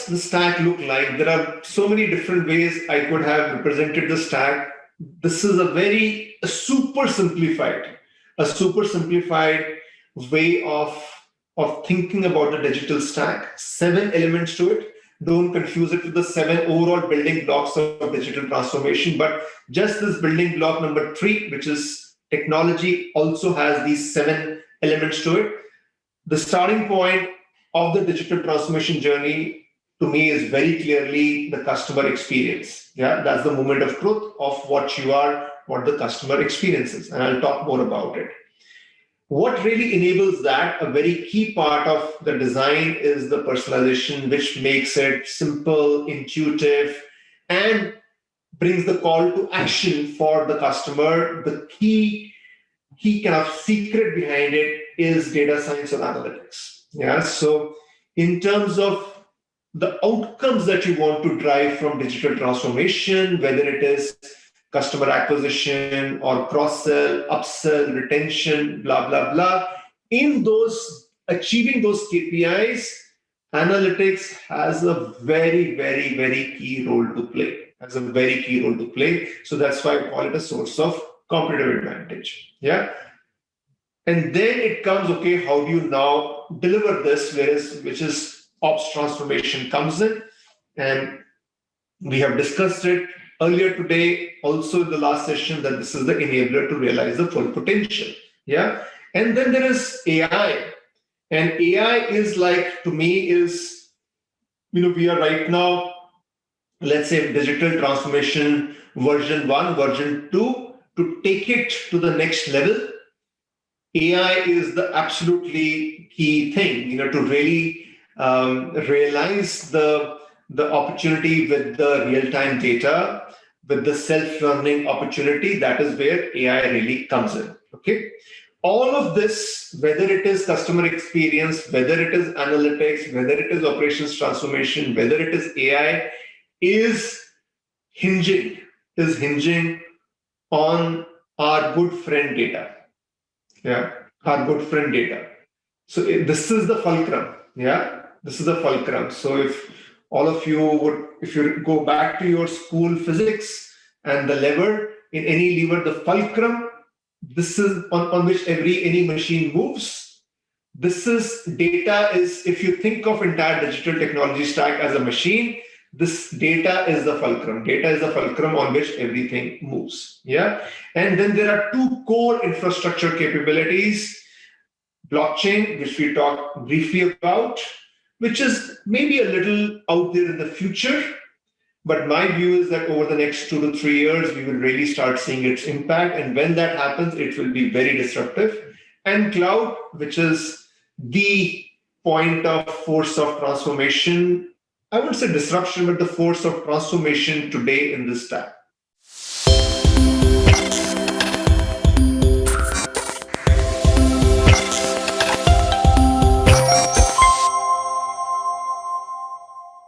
the stack look like? There are so many different ways I could have represented the stack. This is a super simplified way of thinking about the digital stack. 7 elements to it. Don't confuse it with the 7 overall building blocks of digital transformation, but just this building block number 3, which is technology, also has these 7 elements to it. The starting point of the digital transformation journey to me is very clearly the customer experience. Yeah, that's the moment of truth of what you are, what the customer experiences, and I'll talk more about it. What really enables that, a very key part of the design, is the personalization, which makes it simple, intuitive, and brings the call to action for the customer. The key kind of secret behind it is data science and analytics. Yeah. So in terms of the outcomes that you want to drive from digital transformation, whether it is customer acquisition or cross-sell, upsell, retention, blah, blah, blah, in those achieving those KPIs, analytics has a very, very, very key role to play. So that's why I call it a source of competitive advantage. Yeah. And then it comes, okay, how do you now deliver this, which is ops transformation comes in. And we have discussed it earlier today, also in the last session, that this is the enabler to realize the full potential. Yeah. And then there is AI. And AI is like, to me, is, we are right now, let's say, digital transformation version 1, version 2, to take it to the next level. AI is the absolutely key thing, to really realize the opportunity with the real-time data, with the self-learning opportunity. That is where AI really comes in. Okay. All of this, whether it is customer experience, whether it is analytics, whether it is operations transformation, whether it is AI, is hinging on our good friend data. Yeah, our good friend data. So this is the fulcrum. Yeah, this is the fulcrum. So if all of you if you go back to your school physics and the lever, in any lever, the fulcrum, this is on which any machine moves. This is data is, if you think of entire digital technology stack as a machine, this data is the fulcrum. Data is the fulcrum on which everything moves. Yeah. And then there are 2 core infrastructure capabilities. Blockchain, which we talked briefly about, which is maybe a little out there in the future. But my view is that over the next 2 to 3 years, we will really start seeing its impact. And when that happens, it will be very disruptive. And cloud, which is the point of force of transformation. I wouldn't say disruption, but the force of transformation today in this stack.